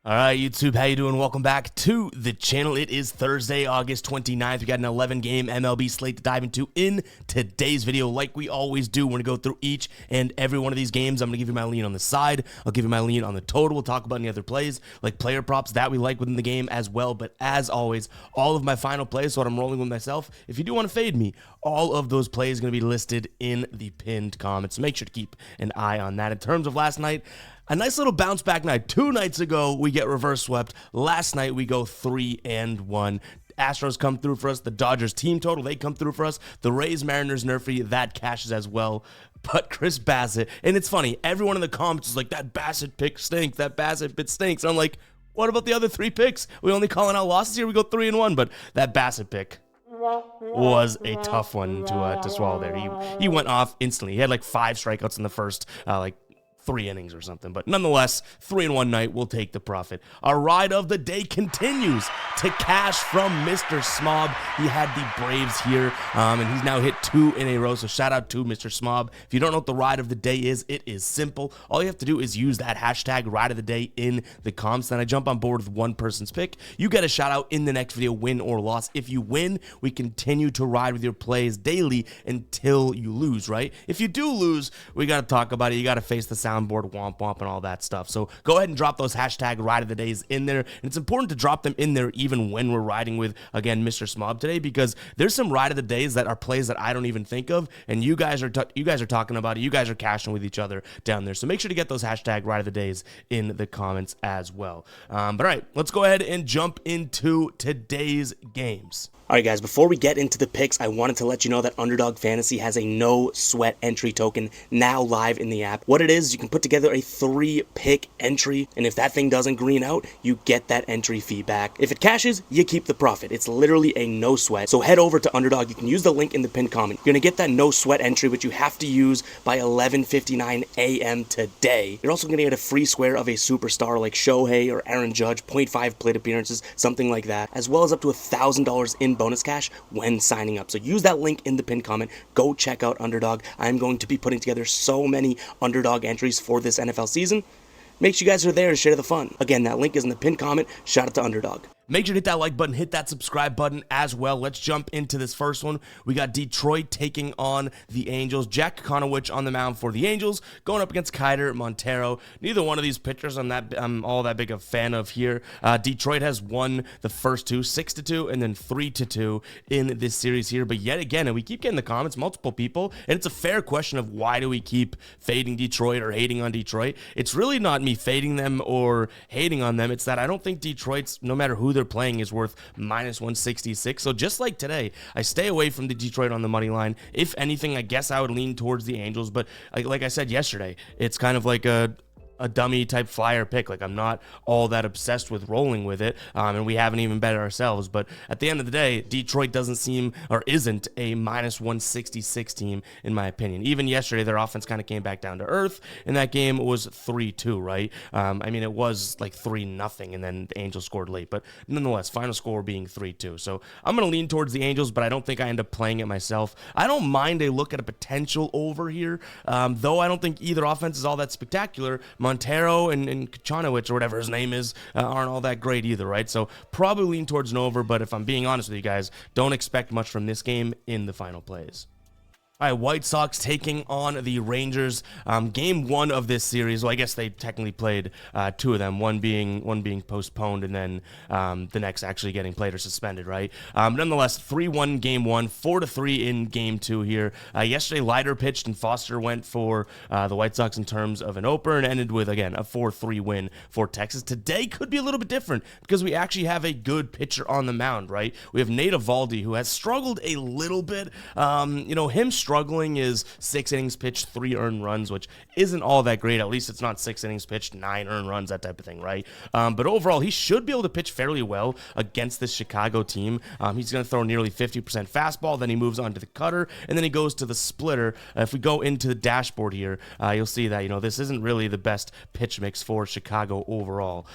All right, YouTube, how you doing? Welcome back to the channel. It is Thursday, August 29th. We got an 11-game MLB slate to dive into in today's video. Like we always do, we're going to go through each and every one of these games. I'm going to give you my lean on the side. I'll give you my lean on the total. We'll talk about any other plays, like player props that we like within the game as well. But as always, all of my final plays, so what I'm rolling with myself, if you do want to fade me, all of those plays are going to be listed in the pinned comments. So make sure to keep an eye on that. In terms of last night, a nice little bounce back night. 2 nights ago, we get reverse swept. Last night, we go 3-1. Astros come through for us. The Dodgers team total, they come through for us. The Rays, Mariners, Nerfy, that cashes as well. But Chris Bassett, and it's funny, everyone in the comments is like, that Bassett pick stinks. That Bassett pick stinks. And I'm like, what about the other 3 picks? We only calling out losses here. We go 3-1. But that Bassett pick was a tough one to swallow there. He went off instantly. He had like 5 strikeouts in the first, 3 innings or something. But nonetheless, 3-1 night, we'll take the profit. Our ride of the day continues to cash from Mr. Smob. He had the Braves here, and he's now hit 2 in a row. So shout out to Mr. Smob. If you don't know what the ride of the day is, it is simple. All you have to do is use that hashtag ride of the day in the comments. Then I jump on board with one person's pick. You get a shout out in the next video, win or loss. If you win, we continue to ride with your plays daily until you lose, right? If you do lose, we got to talk about it. You got to face the soundboard, womp womp, and all that stuff. So go ahead and drop those hashtag ride of the days in there. And it's important to drop them in there even when we're riding with, again, Mr. Smob today, because there's some ride of the days that are plays that I don't even think of, and you guys are talking about it. You guys are cashing with each other down there. So make sure to get those hashtag ride of the days in the comments as well. But all right, let's go ahead and jump into today's games. All right, guys, before we get into the picks, I wanted to let you know that Underdog Fantasy has a no sweat entry token now live in the app. What it is, you can put together a 3-pick entry, and if that thing doesn't green out, you get that entry fee back. If it cashes, you keep the profit. It's literally a no sweat. So head over to Underdog. You can use the link in the pinned comment. You're going to get that no sweat entry, which you have to use by 11:59 a.m. today. You're also going to get a free square of a superstar like Shohei or Aaron Judge, 0.5 plate appearances, something like that, as well as up to $1,000 in bonus cash when signing up. So use that link in the pinned comment. Go check out Underdog. I'm going to be putting together so many Underdog entries for this NFL season. Make sure you guys are there to share the fun. Again, that link is in the pinned comment. Shout out to Underdog. Make sure to hit that like button, hit that subscribe button as well. Let's jump into this first one. We got Detroit taking on the Angels. Jack Conowich on the mound for the Angels, going up against Kiter Montero. Neither one of these pitchers I'm all that big a fan of here. Detroit has won the first 2, 6-2, and then 3-2 in this series here. But yet again, and we keep getting the comments, multiple people, and it's a fair question of why do we keep fading Detroit or hating on Detroit. It's really not me fading them or hating on them. It's that I don't think Detroit's, no matter who they're playing, is worth -166. So just like today, I stay away from the Detroit on the money line. If anything, I guess I would lean towards the Angels, but like I said yesterday, it's kind of like a dummy type flyer pick. Like, I'm not all that obsessed with rolling with it, and we haven't even bet ourselves. But at the end of the day, Detroit doesn't seem, or isn't, a -166 team in my opinion. Even yesterday, their offense kind of came back down to earth, and that game was 3-2, right? I mean, it was like 3-0, and then the Angels scored late, but nonetheless, final score being 3-2. So I'm going to lean towards the Angels, but I don't think I end up playing it myself. I don't mind a look at a potential over here, though I don't think either offense is all that spectacular. Montero and Kachanowicz, or whatever his name is, aren't all that great either, right? So probably lean towards an over, but if I'm being honest with you guys, don't expect much from this game in the final plays. All right, White Sox taking on the Rangers. Game 1 of this series. Well, I guess they technically played 2 of them. One being postponed, and then the next actually getting played or suspended. Right. Nonetheless, 3-1 game 1, 4-3 in game 2 here. Yesterday, Leiter pitched and Foster went for the White Sox in terms of an opener, and ended with, again, a 4-3 win for Texas. Today could be a little bit different because we actually have a good pitcher on the mound. Right. We have Nate Eovaldi, who has struggled a little bit. Him struggling is 6 innings pitched, 3 earned runs, which isn't all that great. At least it's not 6 innings pitched, 9 earned runs, that type of thing, right? But overall, he should be able to pitch fairly well against this Chicago team. He's going to throw nearly 50% fastball, then he moves on to the cutter, and then he goes to the splitter. If we go into the dashboard here, you'll see that, this isn't really the best pitch mix for Chicago overall.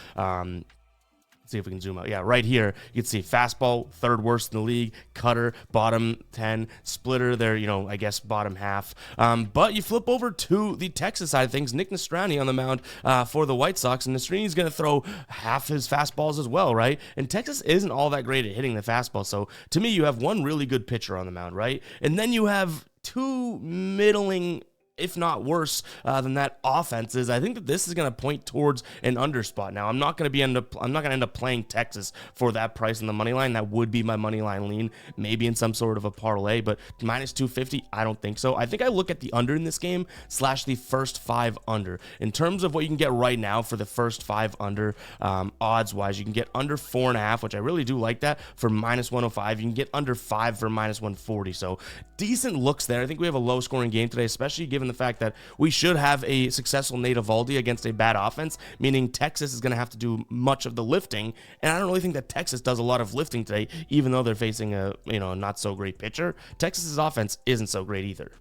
see if we can zoom out. Yeah, right here, you can see fastball, third worst in the league, cutter, bottom 10, splitter, they're, I guess bottom half. But you flip over to the Texas side of things, Nick Nestrani on the mound for the White Sox, and Nestrani's going to throw half his fastballs as well, right? And Texas isn't all that great at hitting the fastball, so to me, you have one really good pitcher on the mound, right? And then you have two middling, if not worse than that, offenses. I think that this is going to point towards an under spot. Now, I'm not going to end up playing Texas for that price in the money line. That would be my money line lean, maybe in some sort of a parlay, but minus 250, I don't think so. I think I look at the under in this game / the first 5 under. In terms of what you can get right now for the first 5 under, odds wise, you can get under 4.5, which I really do like that, for minus 105. You can get under 5 for minus 140. So decent looks there. I think we have a low scoring game today, especially given the fact that we should have a successful Nate Eovaldi against a bad offense, meaning Texas is going to have to do much of the lifting, and I don't really think that Texas does a lot of lifting today, even though they're facing a not so great pitcher. Texas's offense isn't so great either.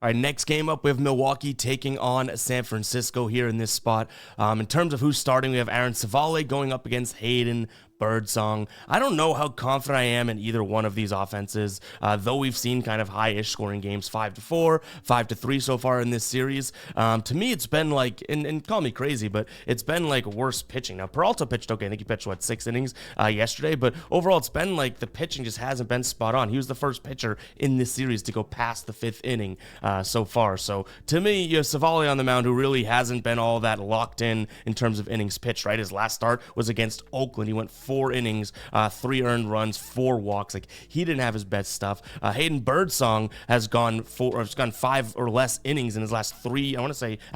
All right, next game up, we have Milwaukee taking on San Francisco here in this spot. In terms of who's starting, we have Aaron Civale going up against Hayden Birdsong. I don't know how confident I am in either one of these offenses, though we've seen kind of high-ish scoring games, 5-4, 5-3 so far in this series. To me, it's been like, and call me crazy, but it's been like worse pitching. Now, Peralta pitched okay. I think he pitched, 6 innings yesterday, but overall, it's been like the pitching just hasn't been spot on. He was the first pitcher in this series to go past the 5th inning so far. So to me, you have Civale on the mound, who really hasn't been all that locked in terms of innings pitched, right? His last start was against Oakland. He went 4 innings, 3 earned runs, 4 walks. Like, he didn't have his best stuff. Hayden Birdsong has gone 5 or less innings in his last 3,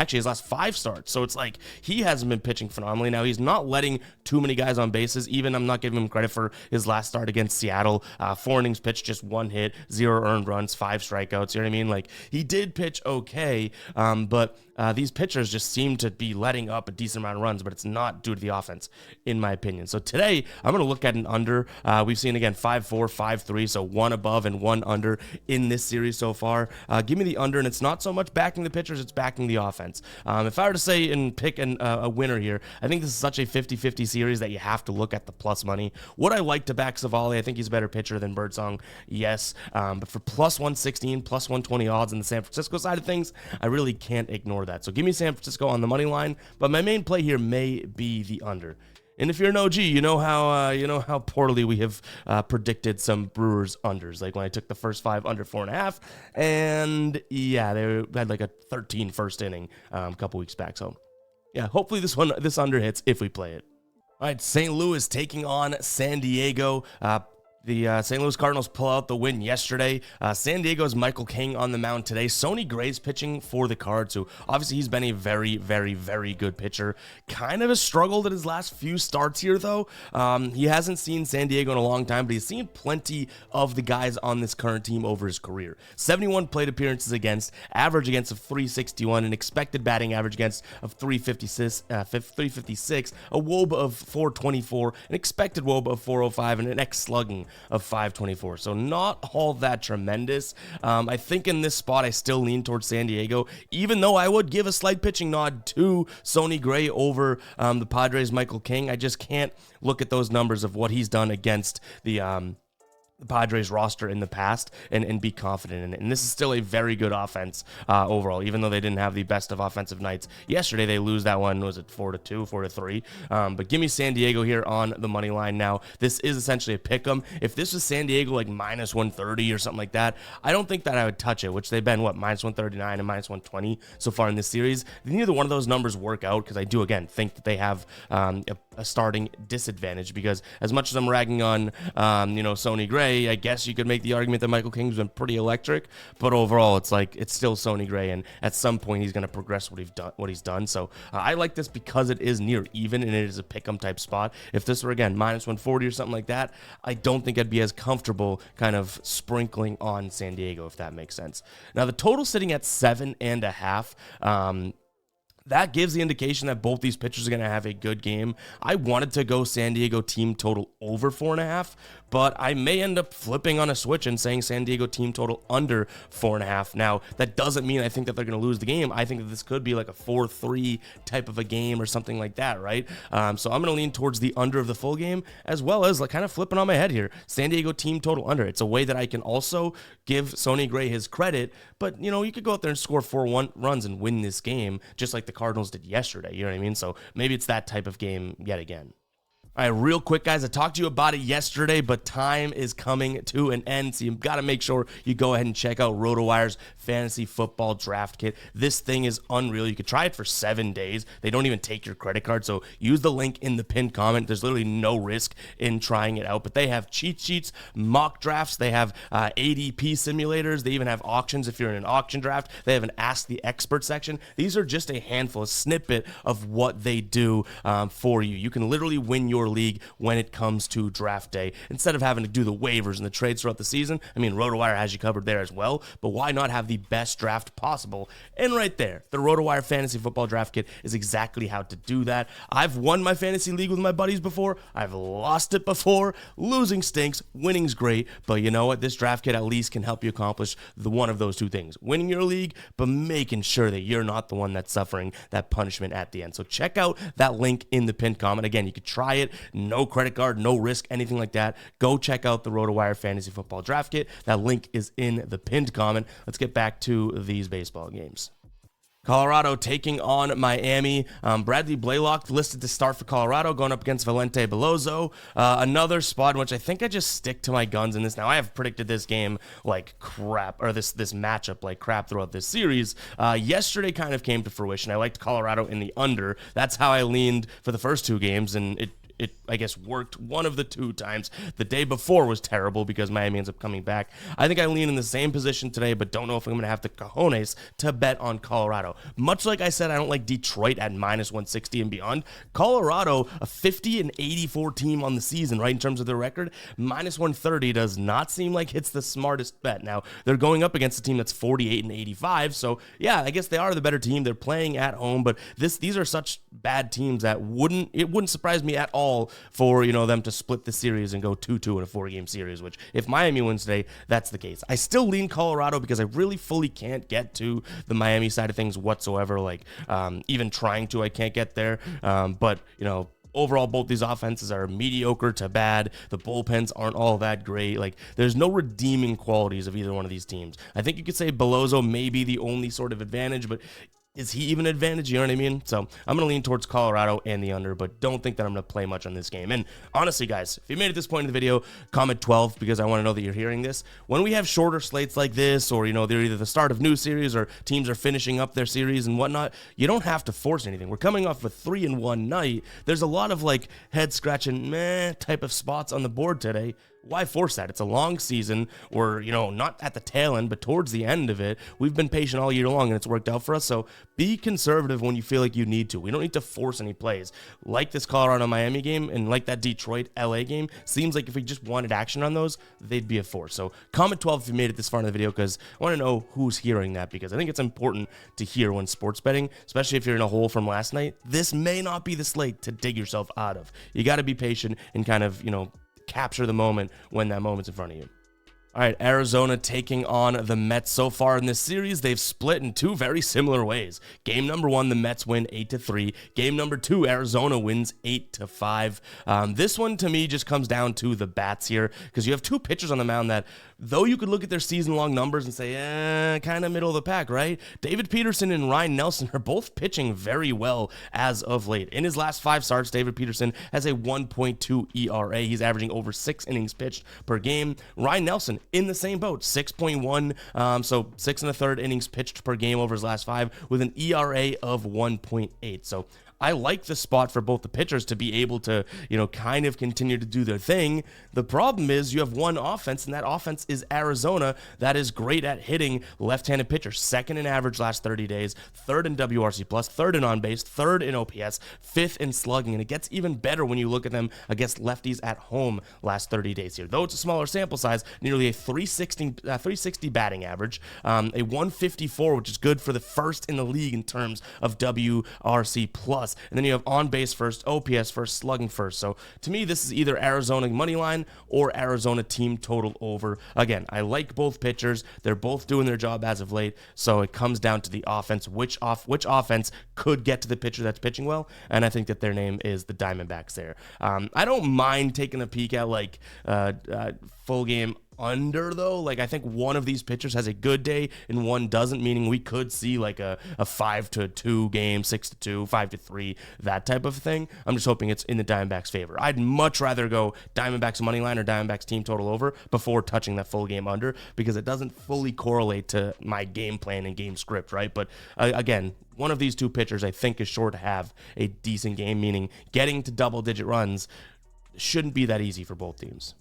his last 5 starts. So it's like he hasn't been pitching phenomenally. Now, he's not letting too many guys on bases. Even I'm not giving him credit for his last start against Seattle. 4 innings pitched, just 1 hit, 0 earned runs, 5 strikeouts. You know what I mean? Like, he did pitch okay, but these pitchers just seem to be letting up a decent amount of runs, but it's not due to the offense, in my opinion. So today, I'm going to look at an under. We've seen, again, 5-4, 5-3, so 1 above and 1 under in this series so far. Give me the under, and it's not so much backing the pitchers, it's backing the offense. If I were to say and pick a winner here, I think this is such a 50-50 series that you have to look at the plus money. Would I like to back Civale? I think he's a better pitcher than Birdsong, yes. But for plus 116, plus 120 odds in the San Francisco side of things, I really can't ignore that. So give me San Francisco on the money line, but my main play here may be the under. And if you're an OG, you know how poorly we have predicted some Brewers unders. Like when I took the first 5 under 4.5, and yeah, they had like a 13 first inning a couple weeks back. So yeah, hopefully this under hits if we play it. All right, St. Louis taking on San Diego. The St. Louis Cardinals pull out the win yesterday. San Diego's Michael King on the mound today. Sonny Gray's pitching for the Cards, who obviously he's been a very, very, very good pitcher. Kind of has struggled at his last few starts here, though. He hasn't seen San Diego in a long time, but he's seen plenty of the guys on this current team over his career. 71 plate appearances against, average against of 361, an expected batting average against of 356, a WOBA of 424, an expected WOBA of 405, and an X slugging of 524. So not all that tremendous. I think in this spot, I still lean towards San Diego, even though I would give a slight pitching nod to Sonny Gray over the Padres' Michael King. I just can't look at those numbers of what he's done against the Padres roster in the past and be confident in it. And this is still a very good offense overall, even though they didn't have the best of offensive nights. Yesterday, they lose that one, was it 4-2, 4-3? But give me San Diego here on the money line. Now, this is essentially a pick 'em. If this was San Diego like minus 130 or something like that, I don't think that I would touch it, which they've been, minus 139 and minus 120 so far in this series. Neither one of those numbers work out because I do, again, think that they have a starting disadvantage, because as much as I'm ragging on, Sonny Gray, I guess you could make the argument that Michael King's been pretty electric, but overall, it's still Sonny Gray, and at some point, he's going to progress what he's done. So I like this because it is near even, and it is a pick'em type spot. If this were, again, minus 140 or something like that, I don't think I'd be as comfortable kind of sprinkling on San Diego, if that makes sense. Now, the total sitting at 7.5. that gives the indication that both these pitchers are going to have a good game. I wanted to go San Diego team total over 4.5, but I may end up flipping on a switch and saying San Diego team total under 4.5. Now, that doesn't mean I think that they're going to lose the game. I think that this could be like a 4-3 type of a game or something like that, right? So I'm going to lean towards the under of the full game, as well as like kind of flipping on my head here. San Diego team total under. It's a way that I can also give Sonny Gray his credit, but you could go out there and score 4 runs and win this game, just like the Cardinals did yesterday. You know what I mean? So maybe it's that type of game yet again. All right, real quick, guys, I talked to you about it yesterday, but time is coming to an end, so you've got to make sure you go ahead and check out RotoWire's Fantasy Football Draft Kit. This thing is unreal. You could try it for 7 days. They don't even take your credit card, so use the link in the pinned comment. There's literally no risk in trying it out, but they have cheat sheets, mock drafts, they have ADP simulators, they even have auctions if you're in an auction draft. They have an Ask the Expert section. These are just a handful, a snippet of what they do for you. You can literally win your league when it comes to draft day instead of having to do the waivers and the trades throughout the season. I mean, RotoWire has you covered there as well, but why not have the best draft possible? And right there, the RotoWire Fantasy Football Draft Kit is exactly how to do that. I've won my fantasy league with my buddies before. I've lost it before. Losing stinks, winning's great, but you know what? This draft kit at least can help you accomplish the one of those two things: winning your league, but making sure that you're not the one that's suffering that punishment at the end. So check out that link in the pinned comment. Again, you could try it. No credit card, no risk, anything like that. Go check out the RotoWire Fantasy Football Draft Kit. That link is in the pinned comment. Let's get back to these baseball games. Colorado taking on Miami. Bradley Blaylock listed to start for Colorado, going up against Valente Belozo. Another spot in which I think I just stick to my guns in this. Now, I have predicted this game like crap, or this matchup like crap throughout this series. Yesterday kind of came to fruition. I liked Colorado in the under. That's how I leaned for the first 2 games, and it I guess worked one of the 2 times. The day before was terrible because Miami ends up coming back. I think I lean in the same position today, but don't know if I'm going to have the cojones to bet on Colorado. Much like I said, I don't like Detroit at minus 160 and beyond. Colorado, a 50-84 team on the season, right, in terms of their record, minus 130 does not seem like it's the smartest bet. Now, they're going up against a team that's 48-85, so yeah, I guess they are the better team. They're playing at home, but these are such bad teams that it wouldn't surprise me at all for them to split the series and go 2-2 in a 4-game series, which if Miami wins today, that's the case. I still lean Colorado because I really fully can't get to the Miami side of things whatsoever. Like even trying to, I can't get there. But overall, both these offenses are mediocre to bad. The bullpens aren't all that great. Like, there's no redeeming qualities of either one of these teams. I think you could say Belozo may be the only sort of advantage, but is he even an advantage? You know what I mean? So I'm going to lean towards Colorado and the under, but don't think that I'm going to play much on this game. And honestly, guys, if you made it this point in the video, comment 12 because I want to know that you're hearing this. When we have shorter slates like this, or, they're either the start of new series or teams are finishing up their series and whatnot, you don't have to force anything. We're coming off a 3-1 night. There's a lot of like head scratching meh type of spots on the board today. Why force that? It's a long season. We're, not at the tail end, but towards the end of it. We've been patient all year long, and it's worked out for us. So be conservative when you feel like you need to. We don't need to force any plays. Like this Colorado-Miami game and like that Detroit-LA game, seems like if we just wanted action on those, they'd be a force. So comment 12 if you made it this far in the video, because I want to know who's hearing that, because I think it's important to hear when sports betting, especially if you're in a hole from last night. This may not be the slate to dig yourself out of. You got to be patient and kind of, capture the moment when that moment's in front of you. All right, Arizona taking on the Mets. So far in this series, they've split in 2 very similar ways. Game number 1, the Mets win 8-3. Game number 2, Arizona wins 8-5. This one, to me, just comes down to the bats here, because you have 2 pitchers on the mound that, though you could look at their season-long numbers and say, kind of middle of the pack, right? David Peterson and Ryan Nelson are both pitching very well as of late. In his last 5 starts, David Peterson has a 1.2 ERA. He's averaging over 6 innings pitched per game. Ryan Nelson, in the same boat, 6.1, so 6 1/3 innings pitched per game over his last 5 with an ERA of 1.8. So I like the spot for both the pitchers to be able to, kind of continue to do their thing. The problem is you have one offense, and that offense is Arizona, that is great at hitting left-handed pitchers. Second in average last 30 days, third in WRC+, third in on-base, third in OPS, fifth in slugging, and it gets even better when you look at them against lefties at home last 30 days here. Though it's a smaller sample size, nearly a 360 batting average, a 154, which is good for the first in the league in terms of WRC+. And then you have on-base first, OPS first, slugging first. So to me, this is either Arizona money line or Arizona team total over. Again, I like both pitchers. They're both doing their job as of late. So it comes down to the offense, which offense could get to the pitcher that's pitching well. And I think that their name is the Diamondbacks there. I don't mind taking a peek at like full game under, though. Like, I think one of these pitchers has a good day and one doesn't, meaning we could see like a 5-2 game, 6-2, 5-3, that type of thing. I'm just hoping it's in the Diamondbacks' favor. I'd much rather go Diamondbacks money line or Diamondbacks team total over before touching that full game under, because it doesn't fully correlate to my game plan and game script, right? But again, one of these two pitchers I think is sure to have a decent game, meaning getting to double-digit runs shouldn't be that easy for both teams.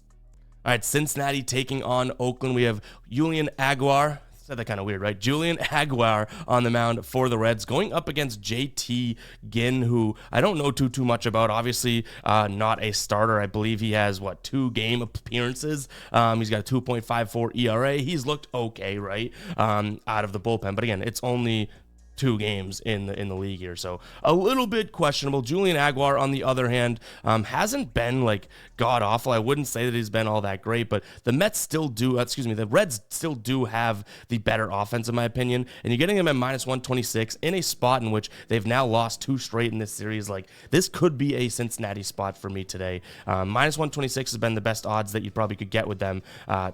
All right, Cincinnati taking on Oakland. We have Julian Aguilar. Said that kind of weird, right? Julian Aguilar on the mound for the Reds, going up against JT Ginn, who I don't know too much about. Obviously, not a starter. I believe he has, 2 game appearances. He's got a 2.54 ERA. He's looked okay, right, out of the bullpen. But again, it's only 2 games in the league here, so a little bit questionable. Julian Aguilar, on the other hand, hasn't been like god awful. I wouldn't say that he's been all that great, but the Reds still do have the better offense in my opinion, and you're getting them at -126 in a spot in which they've now lost 2 straight in this series. Like, this could be a Cincinnati spot for me today. -126 has been the best odds that you probably could get with them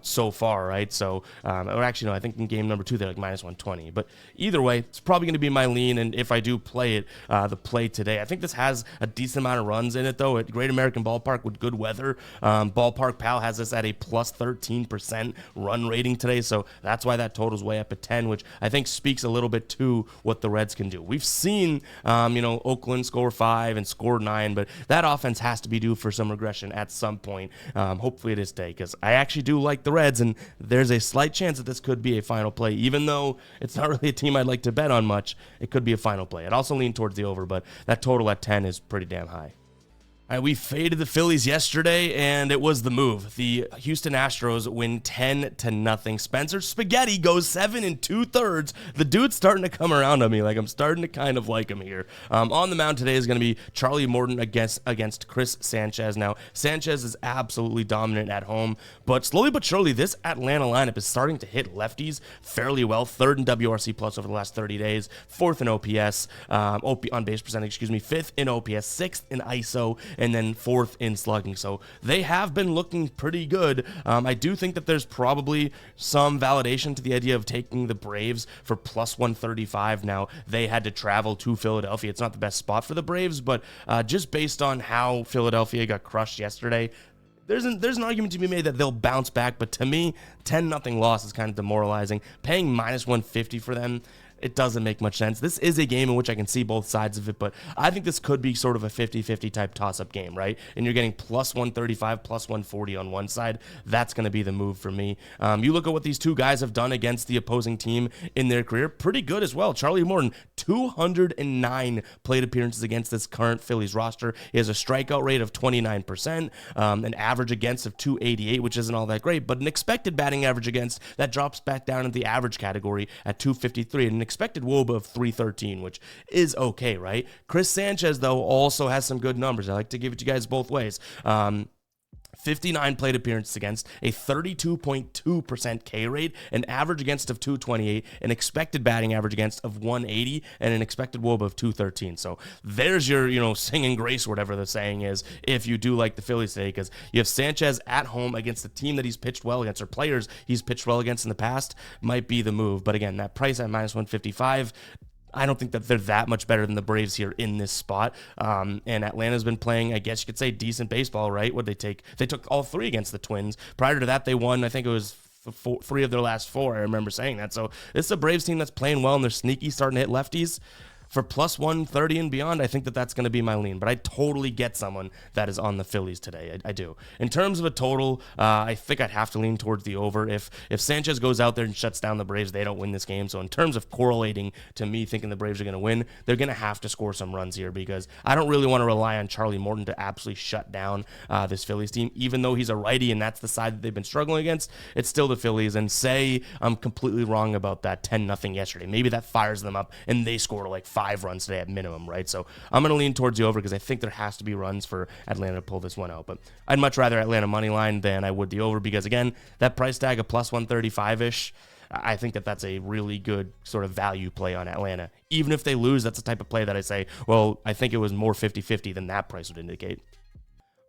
so far, right? So, or actually, no, I think in game number 2 they're like -120, but either way, it's probably going to be my lean, and if I do play it, the play today. I think this has a decent amount of runs in it, though, at Great American Ballpark with good weather. Ballpark Pal has this at a plus 13% run rating today, so that's why that total's way up at 10, which I think speaks a little bit to what the Reds can do. We've seen, Oakland score 5 and score 9, but that offense has to be due for some regression at some point. Hopefully it is today, because I actually do like the Reds, and there's a slight chance that this could be a final play, even though it's not really a team I'd like to bet on much. It could be a final play. I'd also lean towards the over, but that total at 10 is pretty damn high. All right, we faded the Phillies yesterday, and it was the move. The Houston Astros win 10-0. Spencer Spaghetti goes 7 2/3. The dude's starting to come around on me. Like, I'm starting to kind of like him here. On the mound today is going to be Charlie Morton against Chris Sanchez. Now, Sanchez is absolutely dominant at home, but slowly but surely, this Atlanta lineup is starting to hit lefties fairly well. 3rd in WRC plus over the last 30 days, 4th in OPS, on base percentage, 5th in OPS, 6th in ISO, and then 4th in slugging. So they have been looking pretty good. I do think that there's probably some validation to the idea of taking the Braves for plus 135. Now, they had to travel to Philadelphia. It's not the best spot for the Braves, but just based on how Philadelphia got crushed yesterday, there's an argument to be made that they'll bounce back. But to me, 10-0 loss is kind of demoralizing. Paying minus 150 for them, it doesn't make much sense. This is a game in which I can see both sides of it, but I think this could be sort of a 50-50 type toss-up game, right? And you're getting plus 135, plus 140 on one side. That's going to be the move for me. You look at what these two guys have done against the opposing team in their career, pretty good as well. Charlie Morton, 209 plate appearances against this current Phillies roster. He has a strikeout rate of 29%, an average against of 288, which isn't all that great, but an expected batting average against that drops back down into the average category at 253, and an expected WOBA of 313, which is okay, right? Chris Sanchez, though, also has some good numbers. I like to give it to you guys both ways. 59 plate appearances against, a 32.2% K rate, an average against of 228, an expected batting average against of 180, and an expected WOBA of 213. So there's your, singing grace, or whatever the saying is, if you do like the Phillies today, because you have Sanchez at home against the team that he's pitched well against, or players he's pitched well against in the past, might be the move. But again, that price at minus 155, I don't think that they're that much better than the Braves here in this spot. And Atlanta's been playing, I guess you could say, decent baseball, right? What they took all 3 against the Twins. Prior to that, they won, I think it was 3 of their last 4. I remember saying that. So this is a Braves team that's playing well, and they're sneaky, starting to hit lefties. for plus 130 and beyond, I think that that's going to be my lean. But I totally get someone that is on the Phillies today. I do. In terms of a total, I think I'd have to lean towards the over. If Sanchez goes out there and shuts down the Braves, they don't win this game. So in terms of correlating to me thinking the Braves are going to win, they're going to have to score some runs here, because I don't really want to rely on Charlie Morton to absolutely shut down this Phillies team. Even though he's a righty and that's the side that they've been struggling against, it's still the Phillies. And say I'm completely wrong about that 10-0 yesterday. Maybe that fires them up and they score like 5 runs today at minimum, right? So I'm going to lean towards the over, because I think there has to be runs for Atlanta to pull this one out. But I'd much rather Atlanta money line than I would the over, because again, that price tag of plus 135-ish, I think that that's a really good sort of value play on Atlanta. Even if they lose, that's the type of play that I say, well, I think it was more 50-50 than that price would indicate.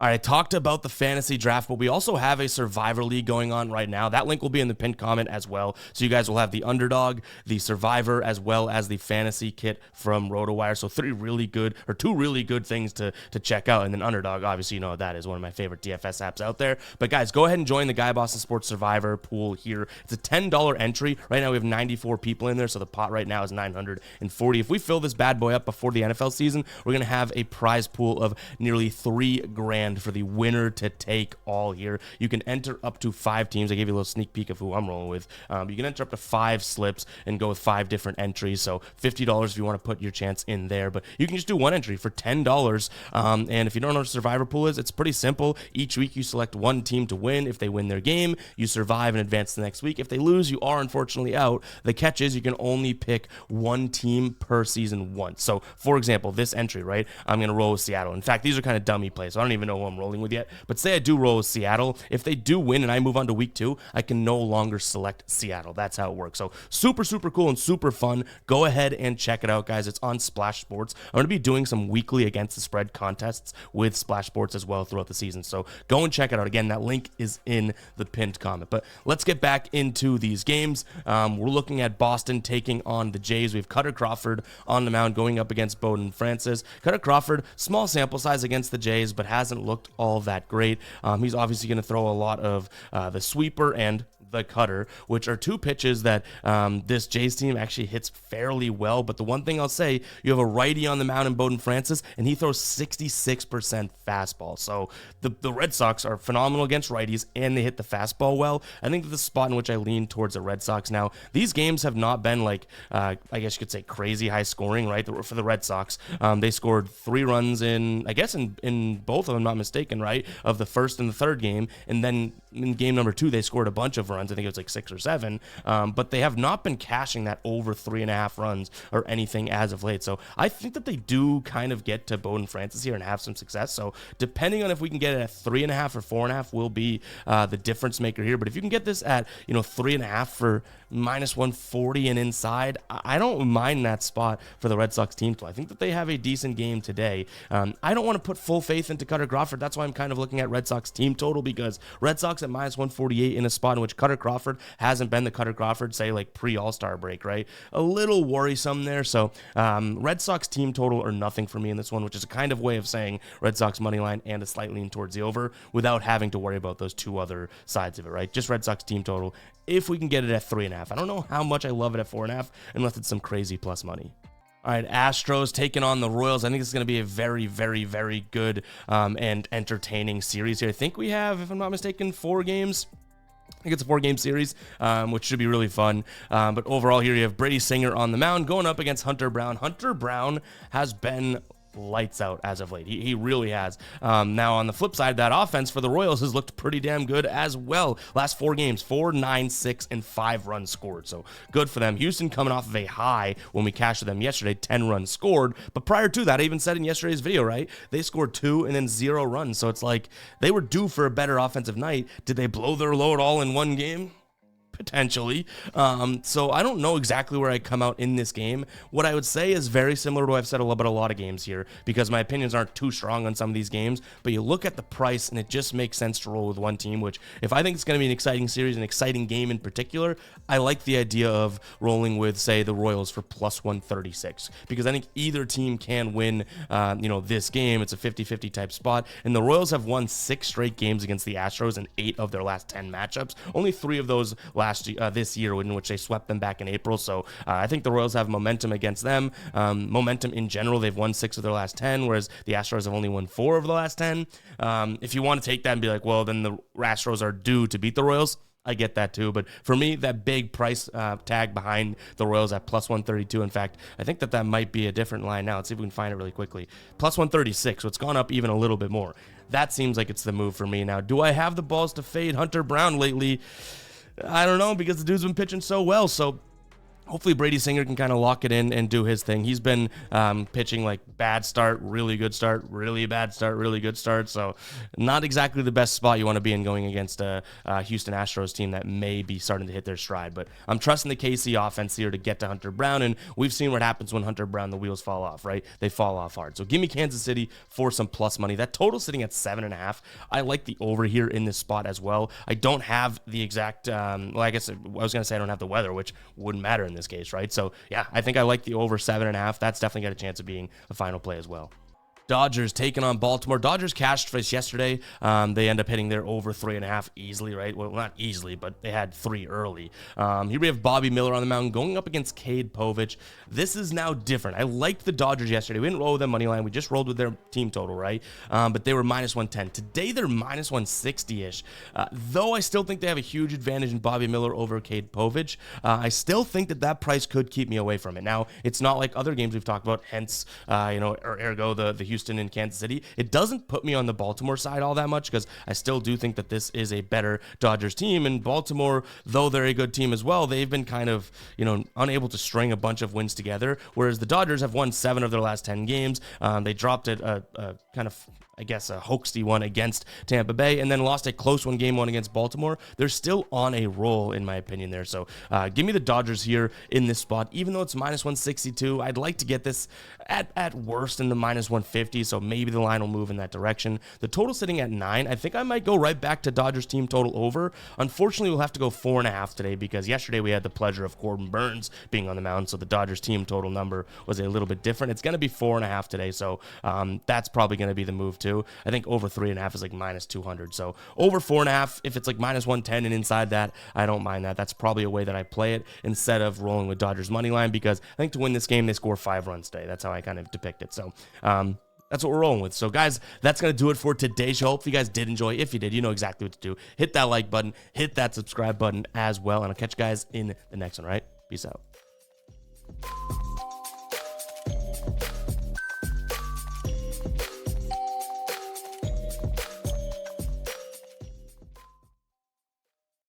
All right, I talked about the fantasy draft, but we also have a Survivor League going on right now. That link will be in the pinned comment as well. So you guys will have the Underdog, the Survivor, as well as the Fantasy Kit from RotoWire. So two really good things to check out. And then Underdog, obviously, you know what that is, one of my favorite DFS apps out there. But guys, go ahead and join the Guy Boston Sports Survivor pool here. It's a $10 entry. Right now we have 94 people in there, so the pot right now is 940. If we fill this bad boy up before the NFL season, we're going to have a prize pool of nearly $3,000 for the winner to take all here. You can enter up to 5 teams. I gave you a little sneak peek of who I'm rolling with. You can enter up to 5 slips and go with 5 different entries. So $50 if you want to put your chance in there, but you can just do one entry for $10. And if you don't know what a Survivor pool is, it's pretty simple. Each week you select one team to win. If they win their game, you survive and advance the next week. If they lose, you are unfortunately out. The catch is you can only pick one team per season once. So for example, this entry, right? I'm going to roll with Seattle. In fact, these are kind of dummy plays, so I don't even know who I'm rolling with yet, but say I do roll with Seattle. If they do win and I move on to week 2, I can no longer select Seattle. That's how it works. So super cool and super fun. Go ahead and check it out, guys. It's on Splash Sports. I'm going to be doing some weekly against the spread contests with Splash Sports as well throughout the season. So go and check it out. Again, that link is in the pinned comment. But let's get back into these games. We're looking at Boston taking on the Jays. We have Cutter Crawford on the mound going up against Bowden Francis. Cutter Crawford, small sample size against the Jays, but hasn't looked all that great. He's obviously going to throw a lot of the sweeper and the cutter, which are 2 pitches that this Jays team actually hits fairly well. But the one thing I'll say, you have a righty on the mound in Bowden Francis, and he throws 66% fastball. So the Red Sox are phenomenal against righties, and they hit the fastball well. I think the spot in which I lean towards the Red Sox now, these games have not been like, I guess you could say crazy high scoring, right? For the Red Sox, they scored 3 runs in both of them, not mistaken, right? Of the first and the third game. And then in game number 2, they scored a bunch of runs. I think it was like 6 or 7, but they have not been cashing that over 3.5 runs or anything as of late. So I think that they do kind of get to Bowden Francis here and have some success. So depending on if we can get it at 3.5 or 4.5 will be the difference maker here. But if you can get this at 3.5 for minus 140 and inside, I don't mind that spot for the Red Sox team. I think that they have a decent game today. I don't want to put full faith into Cutter Crawford. That's why I'm kind of looking at Red Sox team total, because Red Sox at minus 148 in a spot in which Cutter Crawford hasn't been the Cutter Crawford, say, like pre-All-Star break, right? A little worrisome there. So Red Sox team total or nothing for me in this one, which is a kind of way of saying Red Sox money line and a slight lean towards the over without having to worry about those 2 other sides of it, right? Just Red Sox team total if we can get it at 3.5. I don't know how much I love it at 4.5 unless it's some crazy plus money. All right, Astros taking on the Royals. I think it's going to be a very good and entertaining series here. I think we have, if I'm not mistaken, 4 games. I think it's a 4-game series, which should be really fun. But overall here you have Brady Singer on the mound going up against Hunter Brown. Hunter Brown has been lights out as of late. He really has. Now on the flip side, that offense for the Royals has looked pretty damn good as well. Last 4 games, 4, 9, 6, and 5 runs scored. So good for them. Houston coming off of a high when we cashed them yesterday, 10 runs scored. But prior to that, I even said in yesterday's video, right? They scored 2 and then 0 runs. So it's like they were due for a better offensive night. Did they blow their load all in one game? Potentially. So I don't know exactly where I come out in this game. What I would say is very similar to what I've said about a lot of games here, because my opinions aren't too strong on some of these games, but you look at the price and it just makes sense to roll with one team, which if I think it's going to be an exciting series, an exciting game in particular, I like the idea of rolling with, say, the Royals for plus 136, because I think either team can win, this game. It's a 50-50 type spot, and the Royals have won 6 straight games against the Astros in 8 of their last 10 matchups. Only 3 of those last this year, in which they swept them back in April. So I think the Royals have momentum against them. Momentum in general, they've won 6 of their last 10, whereas the Astros have only won 4 of the last 10. If you want to take that and be like, well, then the Astros are due to beat the Royals, I get that too. But for me, that big price tag behind the Royals at plus 132. In fact, I think that might be a different line now. Let's see if we can find it really quickly. Plus 136, so it's gone up even a little bit more. That seems like it's the move for me now. Do I have the balls to fade Hunter Brown lately? I don't know, because the dude's been pitching so well. So hopefully Brady Singer can kind of lock it in and do his thing. He's been pitching like bad start, really good start, really bad start, really good start. So not exactly the best spot you want to be in going against a Houston Astros team that may be starting to hit their stride. But I'm trusting the KC offense here to get to Hunter Brown, and we've seen what happens when Hunter Brown, the wheels fall off, right? They fall off hard. So give me Kansas City for some plus money. That total sitting at 7.5. I like the over here in this spot as well. I don't have the exact, well, I guess I was going to say I don't have the weather, which wouldn't matter in this case, right? So yeah, I think I like the over 7.5. That's definitely got a chance of being a final play as well. Dodgers taking on Baltimore. Dodgers cashed for us yesterday. They end up hitting their over 3.5 easily, right? Well, not easily, but they had 3 early. Here we have Bobby Miller on the mound going up against Cade Povich. This is now different. I liked the Dodgers yesterday. We didn't roll with their money line. We just rolled with their team total, right? But they were minus 110. Today, they're minus 160-ish. Though I still think they have a huge advantage in Bobby Miller over Cade Povich, I still think that price could keep me away from it. Now, it's not like other games we've talked about, hence, or ergo the Houston and Kansas City. It doesn't put me on the Baltimore side all that much, because I still do think that this is a better Dodgers team. And Baltimore, though they're a good team as well, they've been kind of, unable to string a bunch of wins together, whereas the Dodgers have won 7 of their last 10 games. They dropped a kind of, I guess, a hoaxy one against Tampa Bay, and then lost a close one, game 1 against Baltimore. They're still on a roll, in my opinion, there. So give me the Dodgers here in this spot. Even though it's minus 162, I'd like to get this at worst in the minus 150, so maybe the line will move in that direction. The total sitting at 9. I think I might go right back to Dodgers team total over. Unfortunately, we'll have to go 4.5 today, because yesterday we had the pleasure of Corbin Burns being on the mound, so the Dodgers team total number was a little bit different. It's going to be 4.5 today, so that's probably going to be the move too. I think over 3.5 is like minus 200. So over 4.5, if it's like minus 110 and inside that, I don't mind that. That's probably a way that I play it instead of rolling with Dodgers money line, because I think to win this game, they score 5 runs today. That's how I kind of depict it. So, that's what we're rolling with. So, guys, that's going to do it for today's show. Hope you guys did enjoy. If you did, you know exactly what to do. Hit that like button. Hit that subscribe button as well. And I'll catch you guys in the next one, right? Peace out.